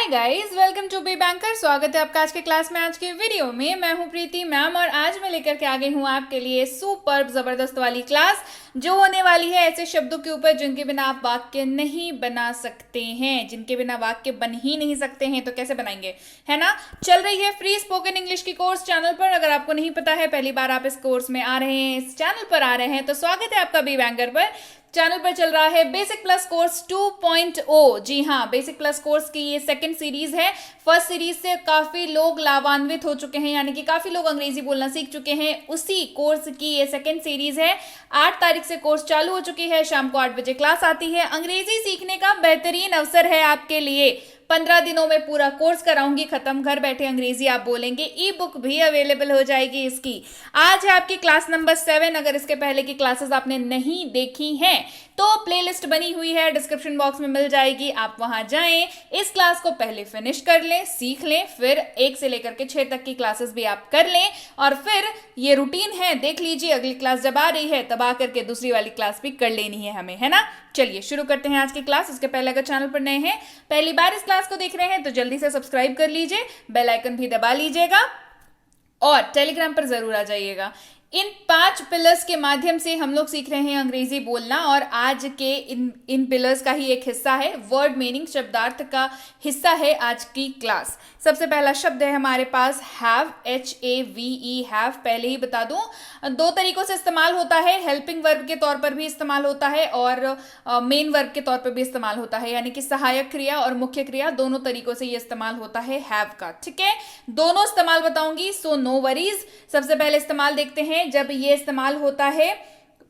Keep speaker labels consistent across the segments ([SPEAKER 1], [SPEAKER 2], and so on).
[SPEAKER 1] Hi guys, welcome to Be Banker. स्वागत है आपका आज के क्लास में। आज के वीडियो में मैं हूं प्रीति मैम और आज मैं लेकर के आ गई हूं आपके लिए सुपर जबरदस्त वाली क्लास जो होने वाली है ऐसे शब्दों के ऊपर जिनके बिना आप वाक्य नहीं बना सकते हैं, जिनके बिना वाक्य बन ही नहीं सकते हैं। तो कैसे बनाएंगे, है ना। चल रही है फ्री स्पोकन इंग्लिश की कोर्स चैनल पर। अगर आपको नहीं पता है, पहली बार आप इस कोर्स में आ रहे हैं, इस चैनल पर आ रहे हैं, तो स्वागत है आपका बी बैंकर पर। चैनल पर चल रहा है बेसिक प्लस कोर्स 2.0। जी हाँ, बेसिक प्लस कोर्स की ये सेकंड सीरीज है। फर्स्ट सीरीज से काफी लोग लाभान्वित हो चुके हैं, यानी कि काफी लोग अंग्रेजी बोलना सीख चुके हैं। उसी कोर्स की ये सेकंड सीरीज है। 8 तारीख से कोर्स चालू हो चुकी है। शाम को 8 बजे क्लास आती है। अंग्रेजी सीखने का बेहतरीन अवसर है आपके लिए। 15 दिनों में पूरा कोर्स कराऊंगी खत्म। घर बैठे अंग्रेजी आप बोलेंगे। ई बुक भी अवेलेबल हो जाएगी इसकी। आज है आपकी क्लास नंबर 7। अगर इसके पहले की क्लासेस आपने नहीं देखी हैं तो प्लेलिस्ट बनी हुई है, डिस्क्रिप्शन बॉक्स में मिल जाएगी, आप वहां जाएं। इस क्लास को पहले फिनिश कर लें, सीख लें, फिर 1 से लेकर के 6 तक की क्लासेस भी आप कर लें। और फिर ये रूटीन है, देख लीजिए अगली क्लास जब आ रही है तब आकर के दूसरी वाली क्लास भी कर लेनी है हमें, है ना। चलिए शुरू करते हैं आज की क्लास। इसके पहले अगर चैनल पर नए हैं, पहली बार इस क्लास को देख रहे हैं तो जल्दी से सब्सक्राइब कर लीजिए, बेल आइकन भी दबा लीजिएगा और टेलीग्राम पर जरूर आ जाइएगा। इन 5 पिलर्स के माध्यम से हम लोग सीख रहे हैं अंग्रेजी बोलना और आज के इन पिलर्स का ही एक हिस्सा है। वर्ड मीनिंग, शब्दार्थ का हिस्सा है आज की क्लास। सबसे पहला शब्द है हमारे पास हैव, HAVE, हैव। पहले ही बता दूं, 2 तरीकों से इस्तेमाल होता है। हेल्पिंग वर्ब के तौर पर भी इस्तेमाल होता है और मेन वर्ब के तौर पर भी इस्तेमाल होता है, यानी कि सहायक क्रिया और मुख्य क्रिया दोनों तरीकों से ये इस्तेमाल होता है हैव का। ठीक है, दोनों इस्तेमाल बताऊंगी, सो नो वरीज। सबसे पहले इस्तेमाल देखते हैं जब ये इस्तेमाल होता है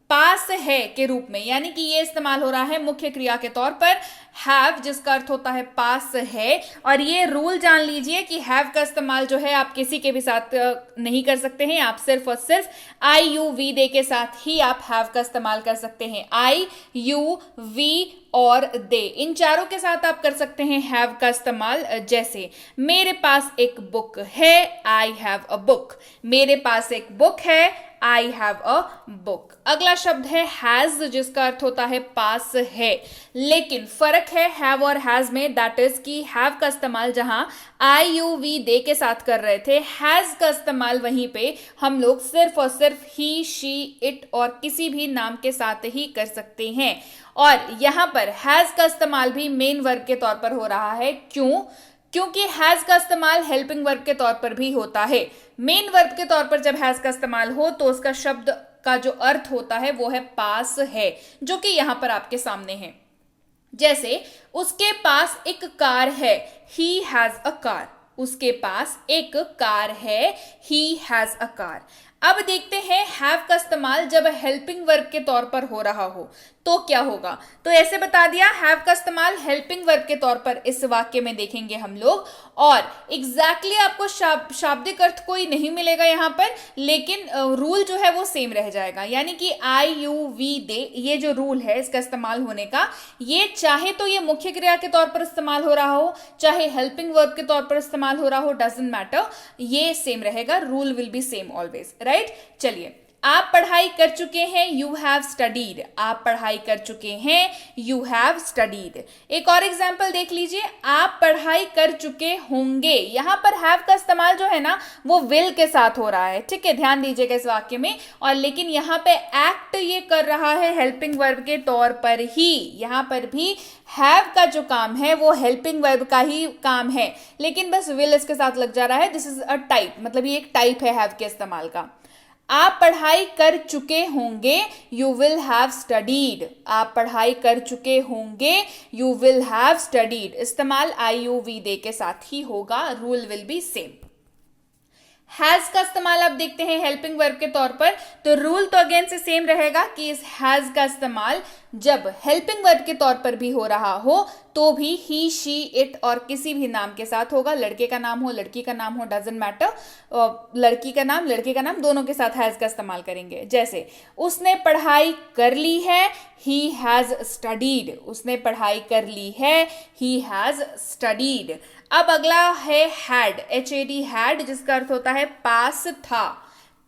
[SPEAKER 1] पास है के रूप में, यानी कि ये इस्तेमाल हो रहा है मुख्य क्रिया के तौर पर। हैव जिसका अर्थ होता है पास है, और ये रूल जान लीजिए कि हैव का इस्तेमाल जो है आप किसी के भी साथ नहीं कर सकते हैं। आप सिर्फ और सिर्फ IUV दे के साथ ही आप हैव का इस्तेमाल कर सकते हैं। IUV और दे, इन चारों के साथ आप कर सकते हैं हैव का इस्तेमाल। जैसे मेरे पास एक बुक है, आई हैव अ बुक। मेरे पास एक बुक है, आई हैव अ बुक। अगला शब्द है हैज जिसका अर्थ होता है पास है, लेकिन फर्क है हैव और हैज में, दैट इज कि हैव का इस्तेमाल जहां IUV दे के साथ कर रहे थे, हैज का इस्तेमाल वहीं पे हम लोग सिर्फ और सिर्फ ही, शी, इट और किसी भी नाम के साथ ही कर सकते हैं। और यहां पर हैज का इस्तेमाल भी मेन वर्ब के तौर पर हो रहा है। क्यों? क्योंकि हैज का इस्तेमाल हेल्पिंग वर्ब के तौर पर भी होता है। मेन वर्ब के तौर पर जब हैज का इस्तेमाल हो तो उसका शब्द का जो अर्थ होता है वो है पास है, जो कि यहां पर आपके सामने है। जैसे उसके पास एक कार है, ही हैज अ कार। उसके पास एक कार है, ही हैज अ कार। अब देखते हैं हैव का इस्तेमाल जब हेल्पिंग वर्ब के तौर पर हो रहा हो तो क्या होगा। तो ऐसे बता दिया, हैव का इस्तेमाल हेल्पिंग वर्ब के तौर पर इस वाक्य में देखेंगे हम लोग। और एग्जैक्टली आपको शाब्दिक अर्थ कोई नहीं मिलेगा यहां पर, लेकिन रूल जो है वो सेम रह जाएगा। यानी कि IUV दे, ये जो रूल है इसका इस्तेमाल होने का, ये चाहे तो ये मुख्य क्रिया के तौर पर इस्तेमाल हो रहा हो, चाहे हेल्पिंग वर्ब के तौर पर इस्तेमाल हो रहा हो, डजंट मैटर, ये सेम रहेगा। Rule will be same always, right. चलिए, आप पढ़ाई कर चुके हैं, यू हैव स्टडीड। आप पढ़ाई कर चुके हैं, यू हैव स्टडीड। एक और एग्जाम्पल देख लीजिए, आप पढ़ाई कर चुके होंगे। यहां पर हैव का इस्तेमाल जो है ना वो विल के साथ हो रहा है, ठीक है, ध्यान दीजिएगा इस वाक्य में। और लेकिन यहां पे एक्ट ये कर रहा है हेल्पिंग वर्ब के तौर पर ही। यहां पर भी हैव का जो काम है वो हेल्पिंग वर्ब का ही काम है, लेकिन बस विल इसके साथ लग जा रहा है। दिस इज अ टाइप, मतलब ये एक टाइप है हैव के इस्तेमाल का। आप पढ़ाई कर चुके होंगे, यू विल हैव स्टडीड। आप पढ़ाई कर चुके होंगे, यू विल हैव स्टडीड। इस्तेमाल IUV दे के साथ ही होगा, rule will be same. Has का इस्तेमाल आप देखते हैं हेल्पिंग वर्ब के तौर पर, तो रूल तो अगेन से सेम रहेगा कि इस हैज का इस्तेमाल जब हेल्पिंग वर्ब के तौर पर भी हो रहा हो तो भी ही, शी, इट और किसी भी नाम के साथ होगा। लड़के का नाम हो, लड़की का नाम हो, डजंट मैटर, लड़की का नाम, लड़के का नाम, दोनों के साथ हैज का इस्तेमाल करेंगे। जैसे उसने पढ़ाई कर ली है, ही हैज स्टडीड। उसने पढ़ाई कर ली है, ही हैज स्टडीड। अब अगला है हैड, HAD, हैड जिसका अर्थ होता है पास था।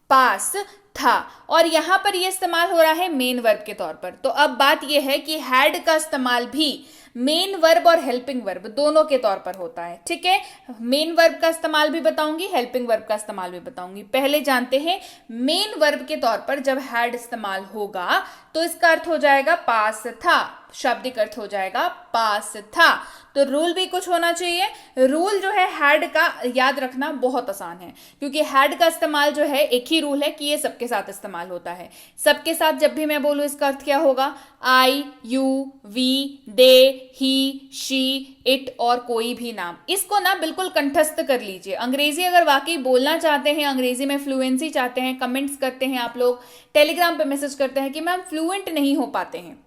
[SPEAKER 1] पास था, और यहां पर यह इस्तेमाल हो रहा है मेन वर्ब के तौर पर। तो अब बात यह है कि हैड का इस्तेमाल भी मेन वर्ब और हेल्पिंग वर्ब दोनों के तौर पर होता है, ठीक है। मेन वर्ब का इस्तेमाल भी बताऊंगी, हेल्पिंग वर्ब का इस्तेमाल भी बताऊंगी। पहले जानते हैं मेन वर्ब के तौर पर जब हैड इस्तेमाल होगा तो इसका अर्थ हो जाएगा पास था, शाब्दिक अर्थ हो जाएगा पास था। तो रूल भी कुछ होना चाहिए। रूल जो है हैड का याद रखना बहुत आसान है, क्योंकि हैड का इस्तेमाल जो है एक ही रूल है कि ये सबके साथ इस्तेमाल होता है। सबके साथ जब भी मैं बोलूं इसका अर्थ क्या होगा, I, you, we, they, he, she, it और कोई भी नाम। इसको ना बिल्कुल कंठस्थ कर लीजिए। अंग्रेजी अगर वाकई बोलना चाहते हैं, अंग्रेजी में फ्लुएंसी चाहते हैं, कमेंट्स करते हैं आप लोग, टेलीग्राम पे मैसेज करते हैं कि मैम फ्लुएंट नहीं हो पाते हैं,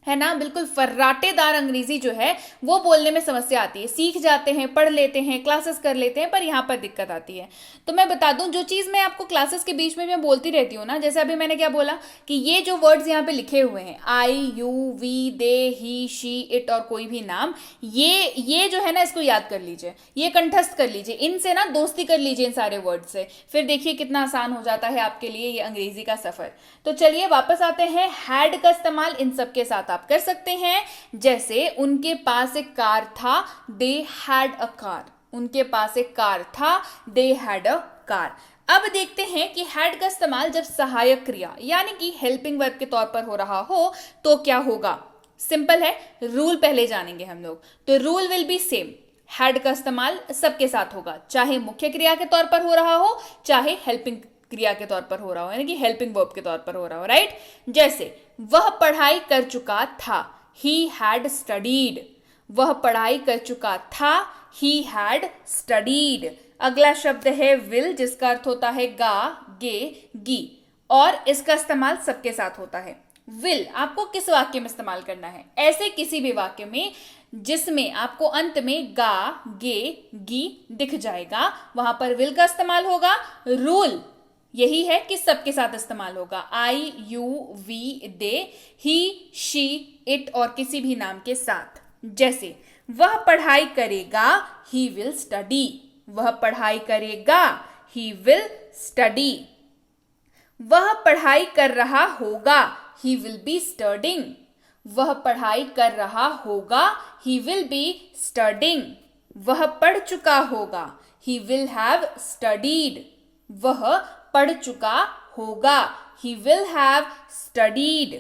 [SPEAKER 1] है ना, बिल्कुल फर्राटेदार अंग्रेजी जो है वो बोलने में समस्या आती है। सीख जाते हैं, पढ़ लेते हैं, क्लासेस कर लेते हैं, पर यहाँ पर दिक्कत आती है। तो मैं बता दूं, जो चीज़ मैं आपको क्लासेस के बीच में मैं बोलती रहती हूँ ना, जैसे अभी मैंने क्या बोला कि ये जो वर्ड्स यहाँ पे लिखे हुए हैं, I, you, we, they, he, she, it और कोई भी नाम, ये जो है ना, इसको याद कर लीजिए, ये कंठस्थ कर लीजिए, इनसे ना दोस्ती कर लीजिए, इन सारे वर्ड से। फिर देखिए कितना आसान हो जाता है आपके लिए ये अंग्रेजी का सफर। तो चलिए वापस आते हैं। हैड का इस्तेमाल इन सबके साथ आप कर सकते हैं। जैसे उनके पास एक कार था, दे हैड अ कार। उनके पास एक कार था, दे हैड अ कार। अब देखते हैं कि हैड का इस्तेमाल जब सहायक क्रिया यानी कि हेल्पिंग वर्ब के तौर पर हो रहा हो तो क्या होगा। सिंपल है, रूल पहले जानेंगे हम लोग। तो rule will be same. Had का इस्तेमाल सबके साथ होगा, चाहे मुख्य क्रिया के तौर पर हो रहा हो, चाहे हेल्पिंग क्रिया के तौर पर हो रहा हो, यानी कि हेल्पिंग वर्ब के तौर पर हो रहा हो, राइट। जैसे वह पढ़ाई कर चुका था, he had studied। वह पढ़ाई कर चुका था, he had studied। अगला शब्द है will, जिसका अर्थ होता है गा, गे, गी, और इसका इस्तेमाल सबके साथ होता है। will आपको किस वाक्य में इस्तेमाल करना है, ऐसे किसी भी वाक्य में जिसमें आपको अंत में गा, गे, गी दिख जाएगा, वहां पर will का इस्तेमाल होगा। रूल यही है कि सबके साथ इस्तेमाल होगा, I, you, we, they, he, she, it और किसी भी नाम के साथ। जैसे वह पढ़ाई करेगा, ही विल स्टडी। वह पढ़ाई करेगा, ही विल स्टडी। वह पढ़ाई कर रहा होगा, ही विल बी स्टडिंग। वह पढ़ाई कर रहा होगा, ही विल बी स्टडिंग। वह पढ़ चुका होगा, ही विल हैव स्टडीड। वह पढ़ चुका होगा, he will have studied।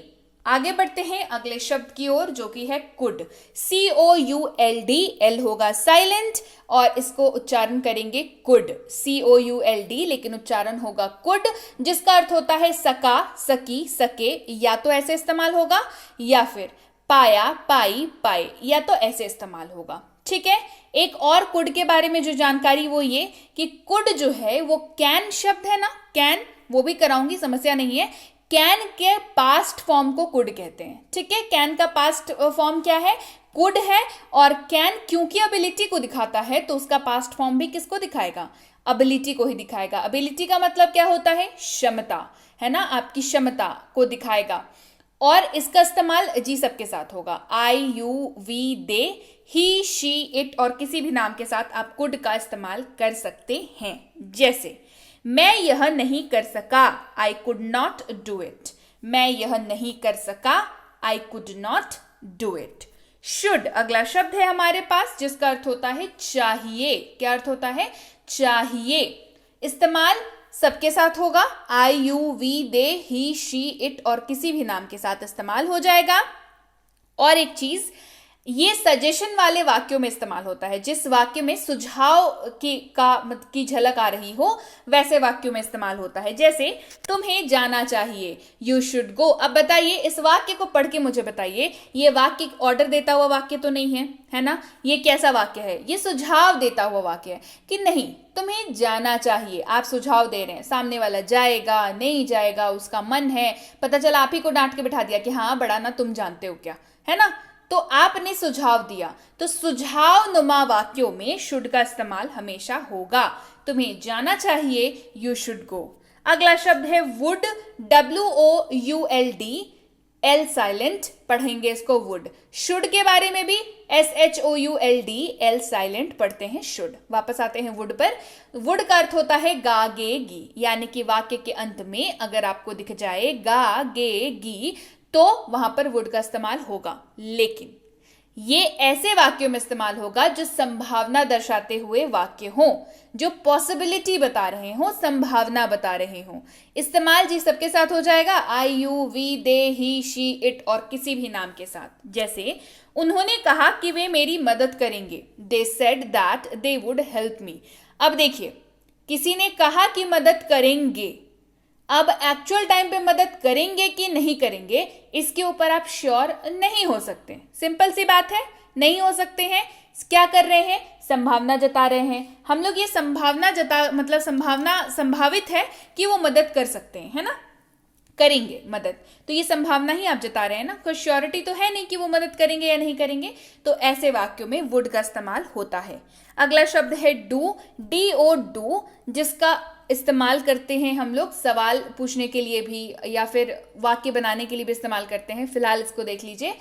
[SPEAKER 1] आगे बढ़ते हैं अगले शब्द की ओर, जो कि है कुड। COULD, L होगा साइलेंट और इसको उच्चारण करेंगे कुड, COULD, लेकिन उच्चारण होगा कुड, जिसका अर्थ होता है सका, सकी, सके। या तो ऐसे इस्तेमाल होगा या फिर पाया, पाई, पाए, या तो ऐसे इस्तेमाल होगा, ठीक है। एक और कुड के बारे में जो जानकारी वो ये कि कुड जो है वो कैन शब्द है ना, कैन, वो भी कराऊंगी, समस्या नहीं है। कैन के पास्ट फॉर्म को कुड कहते हैं, ठीक है। कैन का पास्ट फॉर्म क्या है, कुड है। और कैन क्योंकि एबिलिटी को दिखाता है तो उसका पास्ट फॉर्म भी किसको दिखाएगा, एबिलिटी को ही दिखाएगा। एबिलिटी का मतलब क्या होता है, क्षमता, है ना, आपकी क्षमता को दिखाएगा। और इसका इस्तेमाल जी सबके साथ होगा, I, you, we, they, he, she, it और किसी भी नाम के साथ आप कुड का इस्तेमाल कर सकते हैं। जैसे मैं यह नहीं कर सका, I could not do it. मैं यह नहीं कर सका, I could not do it. Should अगला शब्द है हमारे पास, जिसका अर्थ होता है चाहिए। क्या अर्थ होता है, चाहिए। इस्तेमाल सबके साथ होगा, I, you, we, they, he, she, it और किसी भी नाम के साथ इस्तेमाल हो जाएगा। और एक चीज, ये सजेशन वाले वाक्यों में इस्तेमाल होता है, जिस वाक्य में सुझाव की झलक आ रही हो वैसे वाक्यों में इस्तेमाल होता है। जैसे तुम्हें जाना चाहिए, यू शुड गो। अब बताइए, इस वाक्य को पढ़ के मुझे बताइए, ये वाक्य ऑर्डर देता हुआ वाक्य तो नहीं है, है ना। ये कैसा वाक्य है, ये सुझाव देता हुआ वाक्य है कि नहीं तुम्हें जाना चाहिए। आप सुझाव दे रहे हैं, सामने वाला जाएगा, नहीं जाएगा, उसका मन है, पता चला आप ही को डांट के बिठा दिया कि हाँ बड़ा ना तुम जानते हो क्या, है ना। तो आपने सुझाव दिया, तो सुझाव नुमा वाक्यों में शुड का इस्तेमाल हमेशा होगा। तुम्हें जाना चाहिए, यू शुड गो। अगला शब्द है वुड, WOULD, L साइलेंट, पढ़ेंगे इसको वुड। शुड के बारे में भी SHOULD, L साइलेंट पढ़ते हैं शुड। वापस आते हैं वुड पर। वुड का अर्थ होता है गा, गे, गी, यानी कि वाक्य के अंत में अगर आपको दिख जाए गा, गे, गी तो वहां पर वुड का इस्तेमाल होगा। लेकिन ये ऐसे वाक्यों में इस्तेमाल होगा जो संभावना दर्शाते हुए वाक्य हों, जो पॉसिबिलिटी बता रहे हों, संभावना बता रहे हों। इस्तेमाल जी सबके साथ हो जाएगा, I, you, we, they, he, she, it और किसी भी नाम के साथ। जैसे उन्होंने कहा कि वे मेरी मदद करेंगे, they said that they would help me. अब देखिए, किसी ने कहा कि मदद करेंगे, अब एक्चुअल टाइम पे मदद करेंगे कि नहीं करेंगे, इसके ऊपर आप श्योर नहीं हो सकते। सिंपल सी बात है, नहीं हो सकते हैं। क्या कर रहे हैं? संभावना जता रहे हैं। हम लोग ये संभावना मतलब संभावित है कि वो मदद कर सकते हैं, है ना, करेंगे मदद, तो ये संभावना ही आप जता रहे हैं ना, कोई श्योरिटी तो है नहीं कि वो मदद करेंगे या नहीं करेंगे। तो ऐसे वाक्यों में वुड का इस्तेमाल होता है। अगला शब्द है डू, DO डू, जिसका इस्तेमाल करते हैं हम लोग सवाल पूछने के लिए भी या फिर वाक्य बनाने के लिए भी इस्तेमाल करते हैं। फिलहाल इसको देख लीजिए।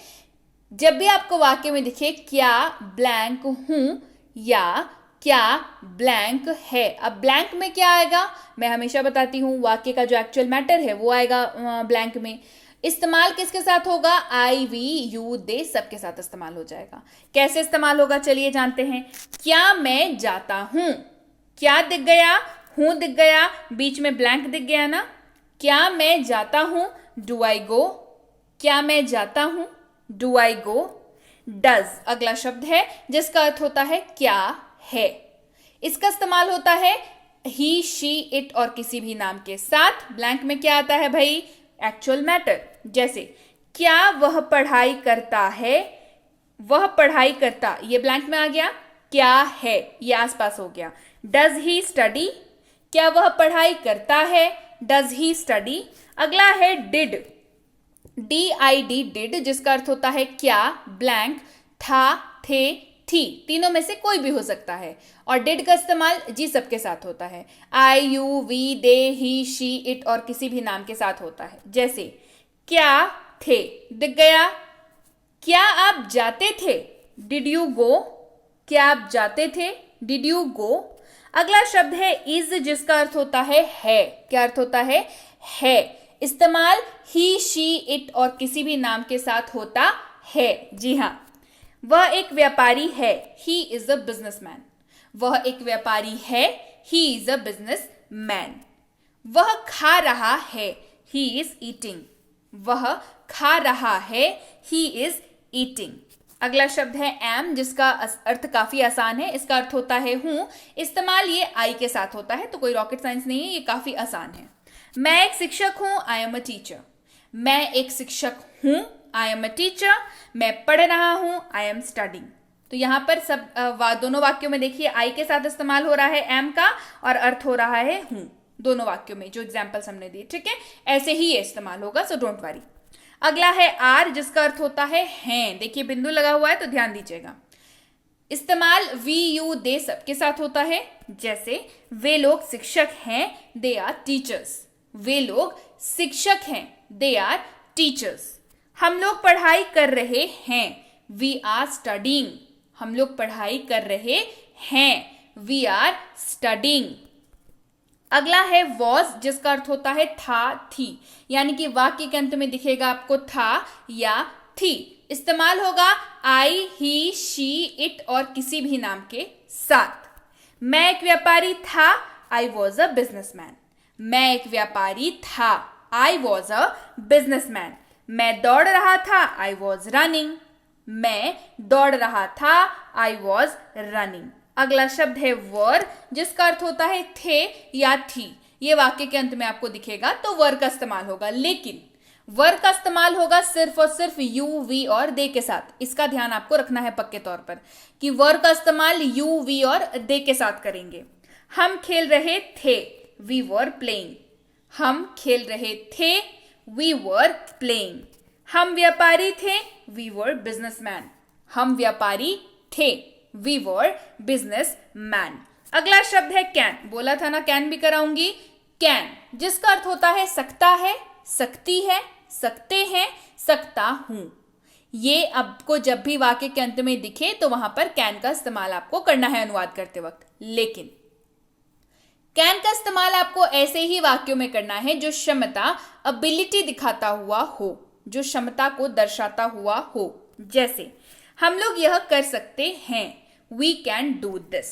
[SPEAKER 1] जब भी आपको वाक्य में दिखे क्या ब्लैंक हूं या क्या ब्लैंक है, अब ब्लैंक में क्या आएगा, मैं हमेशा बताती हूं, वाक्य का जो एक्चुअल मैटर है वो आएगा ब्लैंक में। इस्तेमाल किसके साथ होगा? आई, वी, यू, दे, सबके साथ इस्तेमाल हो जाएगा। कैसे इस्तेमाल होगा चलिए जानते हैं। क्या मैं जाता हूं, क्या दिख गया? हूं दिख गया, बीच में ब्लैंक दिख गया ना। क्या मैं जाता हूं, डू आई गो, क्या मैं जाता हूं, डू आई गो। डज अगला शब्द है जिसका अर्थ होता है क्या है। इसका इस्तेमाल होता है ही, शी, इट और किसी भी नाम के साथ। ब्लैंक में क्या आता है भाई? Actual matter. जैसे क्या वह पढ़ाई करता है, वह पढ़ाई करता, ये ब्लैंक में आ गया। क्या है, ये आसपास हो गया। डज ही स्टडी, क्या वह पढ़ाई करता है, डज ही स्टडी। अगला है डिड, DID डिड, जिसका अर्थ होता है क्या ब्लैंक, था, थे, थी, तीनों में से कोई भी हो सकता है। और डिड का इस्तेमाल जी सबके साथ होता है। I, you, we, they, he, she, it और किसी भी नाम के साथ होता है। जैसे क्या थे दिख गया। क्या आप जाते थे, डिड यू गो, क्या आप जाते थे, डिड यू गो। अगला शब्द है इज, जिसका अर्थ होता है। क्या अर्थ होता है? है। इस्तेमाल ही, शी, इट और किसी भी नाम के साथ होता है। जी हाँ, वह एक व्यापारी है, ही इज अ बिजनेसमैन। वह एक व्यापारी है, ही इज अ बिजनेसमैन। वह खा रहा है, ही इज ईटिंग। वह खा रहा है, ही इज ईटिंग। अगला शब्द है एम, जिसका अर्थ काफी आसान है। इसका अर्थ होता है हूं। इस्तेमाल ये आई के साथ होता है, तो कोई रॉकेट साइंस नहीं है, ये काफी आसान है। मैं एक शिक्षक हूं, आई एम अ टीचर। मैं एक शिक्षक हूं, आई एम अ टीचर। मैं पढ़ रहा हूं, आई एम स्टडिंग। तो यहां पर सब दोनों वाक्यों में देखिए आई के साथ इस्तेमाल हो रहा है एम का, और अर्थ हो रहा है हूं, दोनों वाक्यों में जो एग्जाम्पल्स हमने दिए। ठीक है, ऐसे ही ये इस्तेमाल होगा, सो डोंट वरी। अगला है आर, जिसका अर्थ होता है हैं। देखिए बिंदु लगा हुआ है तो ध्यान दीजिएगा। इस्तेमाल वी, यू, दे सबके साथ होता है। जैसे वे लोग शिक्षक हैं, दे आर टीचर्स। वे लोग शिक्षक हैं, दे आर टीचर्स। हम लोग पढ़ाई कर रहे हैं, वी आर स्टडिंग। हम लोग पढ़ाई कर रहे हैं, वी आर स्टडिंग। अगला है वॉज, जिसका अर्थ होता है था, थी, यानी कि वाक्य के अंत में दिखेगा आपको था या थी। इस्तेमाल होगा आई, ही, शी, इट और किसी भी नाम के साथ। मैं एक व्यापारी था, आई वॉज अ बिजनेसमैन। मैं एक व्यापारी था, आई वॉज अ बिजनेसमैन। मैं दौड़ रहा था, आई वॉज रनिंग। मैं दौड़ रहा था, आई वॉज रनिंग। अगला शब्द है वर, जिसका अर्थ होता है थे या थी। ये वाक्य के अंत में आपको दिखेगा तो वर का इस्तेमाल होगा, लेकिन वर का इस्तेमाल होगा सिर्फ और सिर्फ यू, वी और दे के साथ। इसका ध्यान आपको रखना है पक्के तौर पर कि वर का इस्तेमाल यू, वी और दे के साथ करेंगे। हम खेल रहे थे, वी वर प्लेइंग। हम खेल रहे थे, वी वर प्लेइंग। हम व्यापारी थे, वी वर बिजनेसमैन। हम व्यापारी थे, वी वर बिजनेसमैन। अगला शब्द है कैन। बोला था ना कैन भी कराऊंगी। कैन, जिसका अर्थ होता है सकता है, सकती है, सकते हैं, सकता हूं। ये आपको जब भी वाक्य के अंत में दिखे तो वहां पर कैन का इस्तेमाल आपको करना है अनुवाद करते वक्त। लेकिन कैन का इस्तेमाल आपको ऐसे ही वाक्यों में करना है जो क्षमता, एबिलिटी दिखाता हुआ हो, जो क्षमता को दर्शाता हुआ हो। जैसे हम लोग यह कर सकते हैं, वी कैन डू दिस।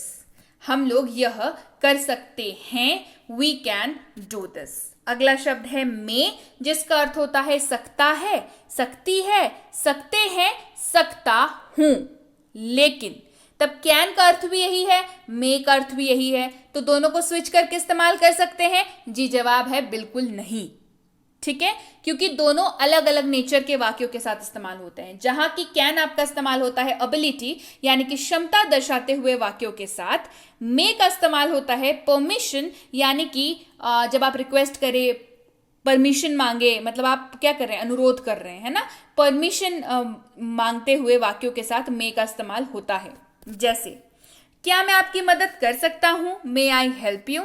[SPEAKER 1] हम लोग यह कर सकते हैं, वी कैन डू दिस। अगला शब्द है मे, जिसका अर्थ होता है सकता है, सकती है, सकते हैं, सकता हूं। लेकिन तब कैन का अर्थ भी यही है, मे का अर्थ भी यही है, तो दोनों को स्विच करके इस्तेमाल कर सकते हैं? जी जवाब है बिल्कुल नहीं। ठीक है, क्योंकि दोनों अलग अलग नेचर के वाक्यों के साथ इस्तेमाल होते हैं। जहां की कैन आपका इस्तेमाल होता है एबिलिटी यानी कि क्षमता दर्शाते हुए वाक्यों के साथ, मे का इस्तेमाल होता है परमिशन यानी कि जब आप रिक्वेस्ट करें, परमिशन मांगे, मतलब आप क्या कर रहे हैं, अनुरोध कर रहे हैं, है ना, परमिशन मांगते हुए वाक्यों के साथ मे का इस्तेमाल होता है। जैसे क्या मैं आपकी मदद कर सकता हूं, मे आई हेल्प यू।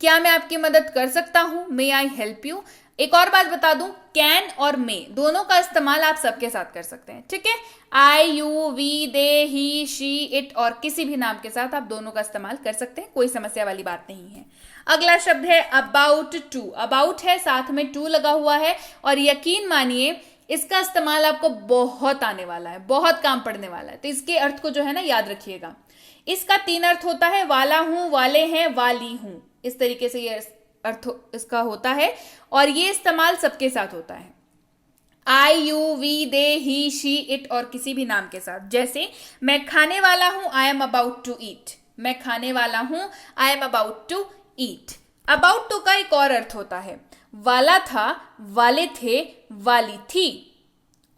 [SPEAKER 1] क्या मैं आपकी मदद कर सकता हूं, मे आई हेल्प यू। एक और बात बता दूं, कैन और मे दोनों का इस्तेमाल आप सबके साथ कर सकते हैं। ठीक है, I, you, we, they, he, she, it और किसी भी नाम के साथ आप दोनों का इस्तेमाल कर सकते हैं, कोई समस्या वाली बात नहीं है। अगला शब्द है अबाउट टू। अबाउट है, साथ में टू लगा हुआ है, और यकीन मानिए इसका इस्तेमाल आपको बहुत आने वाला है, बहुत काम पड़ने वाला है, तो इसके अर्थ को जो है ना याद रखिएगा। इसका 3 अर्थ होता है, वाला हूं, वाले हैं, वाली हूं। इस तरीके से ये अर्थ इसका होता है, और ये इस्तेमाल सबके साथ होता है, I, you, we, they, he, she, it और किसी भी नाम के साथ। जैसे मैं खाने वाला हूं, I am about to eat. मैं खाने वाला हूं, I am about to eat. About to का एक और अर्थ होता है, वाला था, वाले थे, वाली थी,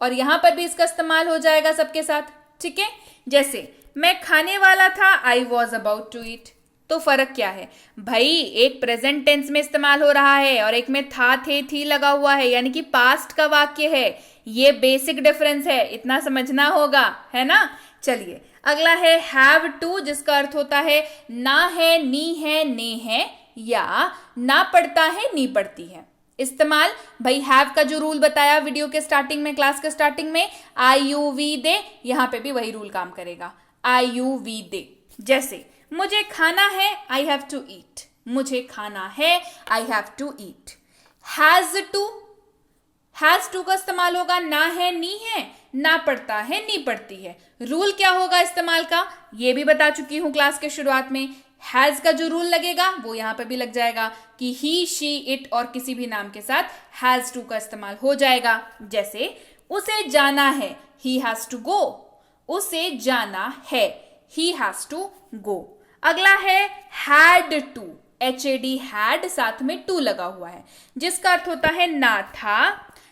[SPEAKER 1] और यहां पर भी इसका इस्तेमाल हो जाएगा सबके साथ। ठीक है, जैसे मैं खाने वाला था, I was about to eat. तो फर्क क्या है भाई, एक प्रेजेंट टेंस में इस्तेमाल हो रहा है और एक में था, थे, थी लगा हुआ है, यानी कि पास्ट का वाक्य है। ये बेसिक डिफरेंस है, इतना समझना होगा, है ना। चलिए अगला है हैव टू, जिसका अर्थ होता है ना है, नी है, ने है, या ना पढ़ता है, नी पढ़ती है। इस्तेमाल भाई हैव का जो रूल बताया वीडियो के स्टार्टिंग में, क्लास के स्टार्टिंग में, आई, यू, वी, दे, यहां पे भी वही रूल काम करेगा, आई, यू, वी, दे। जैसे मुझे खाना है, आई हैव टू ईट। मुझे खाना है, I have to eat. Has to, has to का इस्तेमाल होगा ना है, नी है, ना पढ़ता है, नी पढ़ती है। रूल क्या होगा इस्तेमाल का, ये भी बता चुकी हूं क्लास के शुरुआत में। हैज का जो रूल लगेगा वो यहां पे भी लग जाएगा कि ही, शी, इट और किसी भी नाम के साथ हैज टू का इस्तेमाल हो जाएगा। जैसे उसे जाना है, ही हैज टू गो। उसे जाना है, ही हैज टू गो। अगला है हैड टू, HAD हैड, साथ में टू लगा हुआ है, जिसका अर्थ होता है ना था,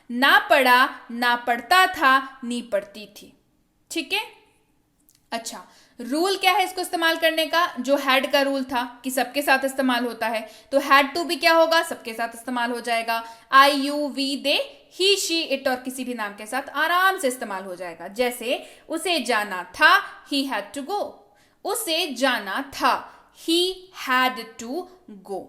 [SPEAKER 1] ना पढ़ा, ना पढ़ता था, नी पढ़ती थी। ठीक है, अच्छा रूल क्या है इसको इस्तेमाल करने का, जो हैड का रूल था कि सबके साथ इस्तेमाल होता है, तो हैड टू भी क्या होगा, सबके साथ इस्तेमाल हो जाएगा। I, you, we, they, he, she, it और किसी भी नाम के साथ आराम से इस्तेमाल हो जाएगा। जैसे उसे जाना था, ही हैड टू गो। उसे जाना था, he had to go।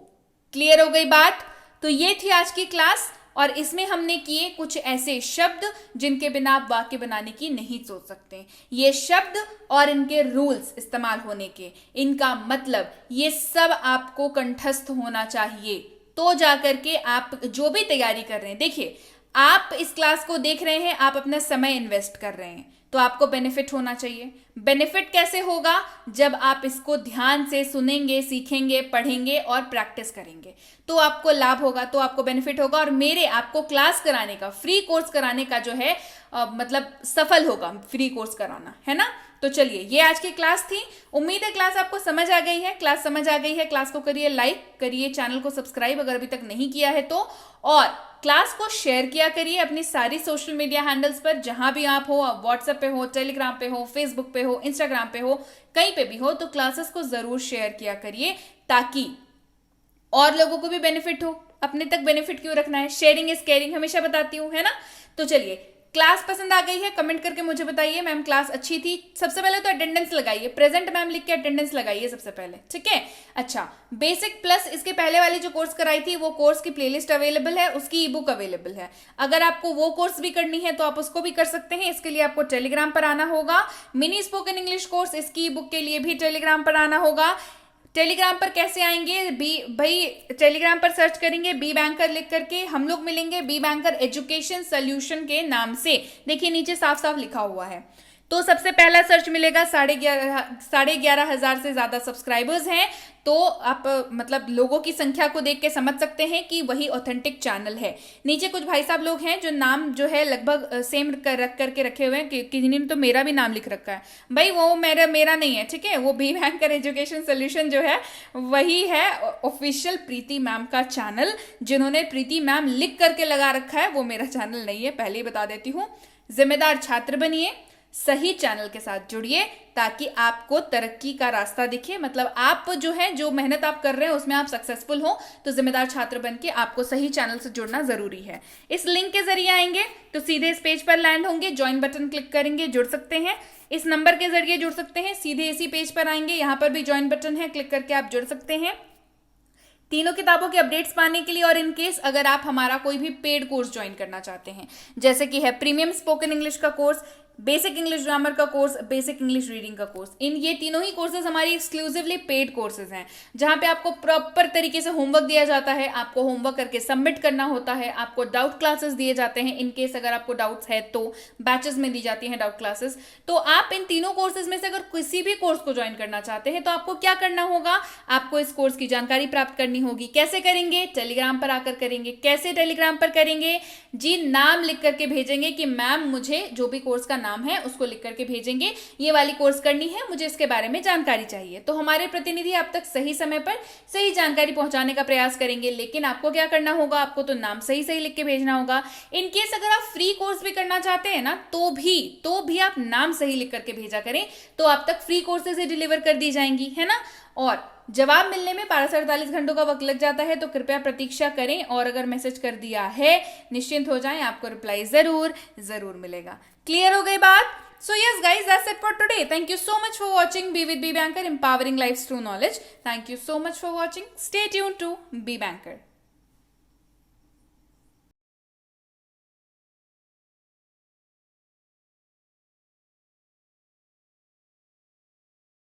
[SPEAKER 1] Clear हो गई बात। तो ये थी आज की क्लास, और इसमें हमने किए कुछ ऐसे शब्द जिनके बिना आप वाक्य बनाने की नहीं सोच सकते। ये शब्द और इनके रूल्स इस्तेमाल होने के, इनका मतलब, ये सब आपको कंठस्थ होना चाहिए, तो जाकर के आप जो भी तैयारी कर रहे हैं, देखिए आप इस क्लास को देख रहे हैं, आप अपना समय इन्वेस्ट कर रहे हैं, तो आपको बेनिफिट होना चाहिए। बेनिफिट कैसे होगा, जब आप इसको ध्यान से सुनेंगे, सीखेंगे, पढ़ेंगे और प्रैक्टिस करेंगे, तो आपको लाभ होगा, तो आपको बेनिफिट होगा, और मेरे आपको क्लास कराने का, फ्री कोर्स कराने का जो है मतलब सफल होगा फ्री कोर्स कराना, है ना। तो चलिए ये आज की क्लास थी, उम्मीद है क्लास आपको समझ आ गई है। क्लास समझ आ गई है, क्लास को करिए लाइक, करिए चैनल को सब्सक्राइब अगर अभी तक नहीं किया है तो, और क्लास को शेयर किया करिए अपनी सारी सोशल मीडिया हैंडल्स पर, जहां भी आप हो, व्हाट्सएप पे हो, टेलीग्राम पे हो, फेसबुक पे हो, इंस्टाग्राम पे हो, कहीं पे भी हो, तो क्लासेस को जरूर शेयर किया करिए ताकि और लोगों को भी बेनिफिट हो। अपने तक बेनिफिट क्यों रखना है, शेयरिंग इज केयरिंग हमेशा बताती हूँ, है ना। तो चलिए क्लास पसंद आ गई है कमेंट करके मुझे बताइए मैम क्लास अच्छी थी। सबसे पहले तो अटेंडेंस लगाइए, प्रेजेंट मैम लिख के अटेंडेंस लगाइए सबसे पहले, ठीक है। अच्छा बेसिक प्लस इसके पहले वाली जो कोर्स कराई थी वो कोर्स की प्लेलिस्ट अवेलेबल है, उसकी ई बुक अवेलेबल है। अगर आपको वो कोर्स भी करनी है तो आप उसको भी कर सकते हैं। इसके लिए आपको टेलीग्राम पर आना होगा। मिनी स्पोकन इंग्लिश कोर्स, इसकी ई बुक के लिए भी टेलीग्राम पर आना होगा। टेलीग्राम पर कैसे आएंगे, भाई टेलीग्राम पर सर्च करेंगे बी बैंकर लिख करके, हम लोग मिलेंगे बी बैंकर एजुकेशन सोल्यूशन के नाम से। देखिए नीचे साफ साफ लिखा हुआ है। तो सबसे पहला सर्च मिलेगा 11,500 से ज्यादा सब्सक्राइबर्स हैं। तो आप मतलब लोगों की संख्या को देख के समझ सकते हैं कि वही ऑथेंटिक चैनल है। नीचे कुछ भाई साहब लोग हैं जो नाम जो है लगभग सेम रख करके रखे हुए हैं, किसी ने तो मेरा भी नाम लिख रखा है। भाई वो मेरा नहीं है, ठीक है, वो बी बैंकर एजुकेशन सोल्यूशन जो है वही है ऑफिशियल प्रीति मैम का चैनल। जिन्होंने प्रीति मैम लिख करके लगा रखा है वो मेरा चैनल नहीं है, पहले ही बता देती हूँ। जिम्मेदार छात्र बनिए, सही चैनल के साथ जुड़िए ताकि आपको तरक्की का रास्ता दिखे। मतलब आप जो है जो मेहनत आप कर रहे हैं उसमें आप सक्सेसफुल हो, तो जिम्मेदार छात्र बन के आपको सही चैनल से जुड़ना जरूरी है। इस लिंक के जरिए आएंगे तो सीधे इस पेज पर लैंड होंगे, ज्वाइन बटन क्लिक करेंगे, जुड़ सकते हैं। इस नंबर के जरिए जुड़ सकते हैं, सीधे इसी पेज पर आएंगे, यहाँ पर भी ज्वाइन बटन है, क्लिक करके आप जुड़ सकते हैं। तीनों किताबों के अपडेट्स पाने के लिए और इन केस अगर आप हमारा कोई भी पेड कोर्स ज्वाइन करना चाहते हैं, जैसे कि है प्रीमियम स्पोकन इंग्लिश का कोर्स, बेसिक इंग्लिश ग्रामर का कोर्स, बेसिक इंग्लिश रीडिंग का कोर्स, ये तीनों ही कोर्सेज हमारी एक्सक्लूसिवली पेड कोर्सेज हैं, जहां पे आपको प्रॉपर तरीके से होमवर्क दिया जाता है, आपको होमवर्क करके सबमिट करना होता है, आपको डाउट क्लासेस दिए जाते हैं। इन केस अगर आपको डाउट्स है तो बैचेस में दी जाती हैं डाउट क्लासेस। तो आप इन तीनों कोर्सेज में से अगर किसी भी कोर्स को ज्वाइन करना चाहते हैं तो आपको क्या करना होगा, आपको इस कोर्स की जानकारी प्राप्त करनी होगी। कैसे करेंगे? टेलीग्राम पर आकर करेंगे। कैसे टेलीग्राम पर करेंगे जी? नाम लिख करके भेजेंगे कि मैम मुझे जो भी कोर्स का नाम है उसको लिख करके भेजेंगे, ये वाली कोर्स करनी है, मुझे इसके बारे में जानकारी चाहिए। तो हमारे प्रतिनिधि आप तक सही समय पर सही जानकारी पहुंचाने का प्रयास करेंगे। लेकिन आपको क्या करना होगा, आपको तो नाम सही सही लिख के भेजना होगा। इन केस अगर आप फ्री कोर्स भी करना चाहते हैं ना तो भी आप नाम सही लिख करके भेजा करें, तो आप तक फ्री कोर्सेज ही डिलीवर कर दी जाएंगी, है ना। और जवाब मिलने में 12 से 48 घंटों का वक्त लग जाता है, तो कृपया प्रतीक्षा करें। और अगर मैसेज कर दिया है निश्चिंत हो जाएं, आपको रिप्लाई जरूर मिलेगा। क्लियर हो गई बात? So yes guys, that's it for today. Thank you so much for watching Be with Be Banker, empowering lives through knowledge. Thank you so much for watching. Stay tuned to Be Banker.